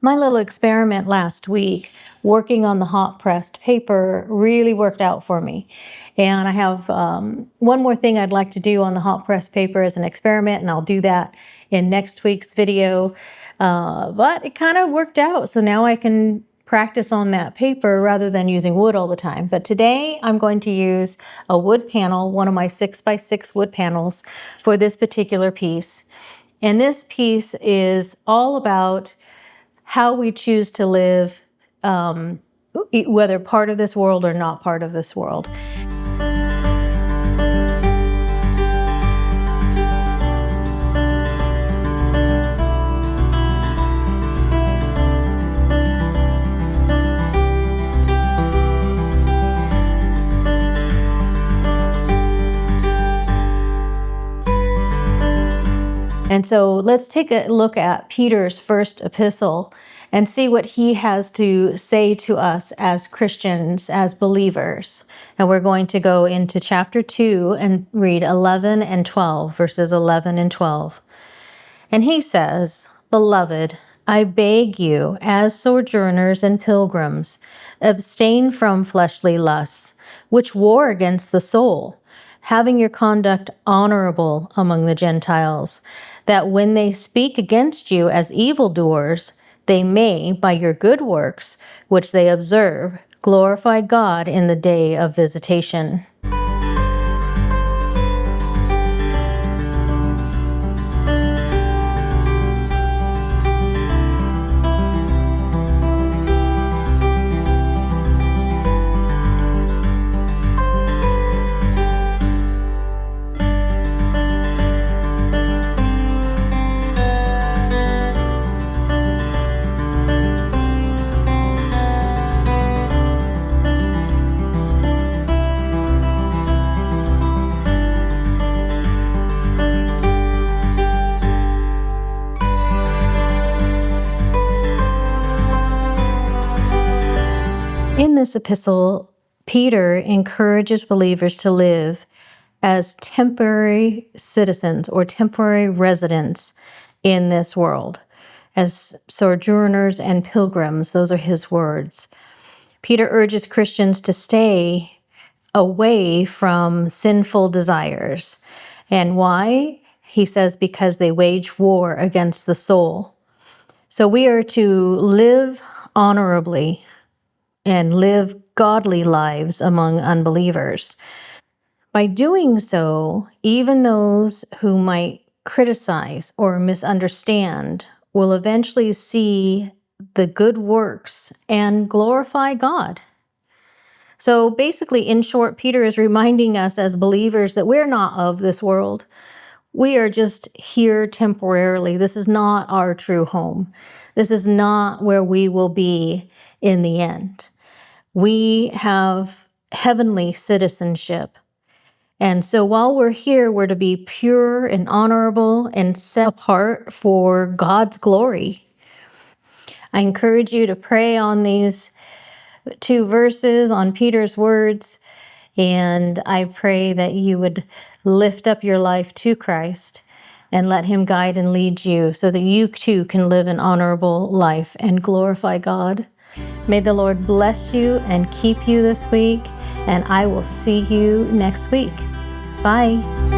My little experiment last week, working on the hot pressed paper, really worked out for me. And I have one more thing I'd like to do on the hot pressed paper as an experiment, and I'll do that in next week's video. But it kind of worked out, so now I can practice on that paper rather than using wood all the time. But today I'm going to use a wood panel, one of my 6x6 wood panels, for this particular piece. And this piece is all about how we choose to live, whether part of this world or not part of this world. And so let's take a look at Peter's first epistle and see what he has to say to us as Christians, as believers. And we're going to go into chapter 2 and read 11 and 12, verses 11 and 12. And he says, "Beloved, I beg you, as sojourners and pilgrims, abstain from fleshly lusts, which war against the soul, having your conduct honorable among the Gentiles, that when they speak against you as evildoers, they may, by your good works, which they observe, glorify God in the day of visitation." In this epistle, Peter encourages believers to live as temporary citizens or temporary residents in this world, as sojourners and pilgrims. Those are his words. Peter urges Christians to stay away from sinful desires. And why? He says, because they wage war against the soul. So we are to live honorably and live godly lives among unbelievers. By doing so, even those who might criticize or misunderstand will eventually see the good works and glorify God. So basically, in short, Peter is reminding us as believers that we're not of this world. We are just here temporarily. This is not our true home. This is not where we will be in the end. We have heavenly citizenship. And so while we're here, we're to be pure and honorable and set apart for God's glory. I encourage you to pray on these 2 verses, on Peter's words, and I pray that you would lift up your life to Christ and let him guide and lead you so that you too can live an honorable life and glorify God. May the Lord bless you and keep you this week, and I will see you next week. Bye.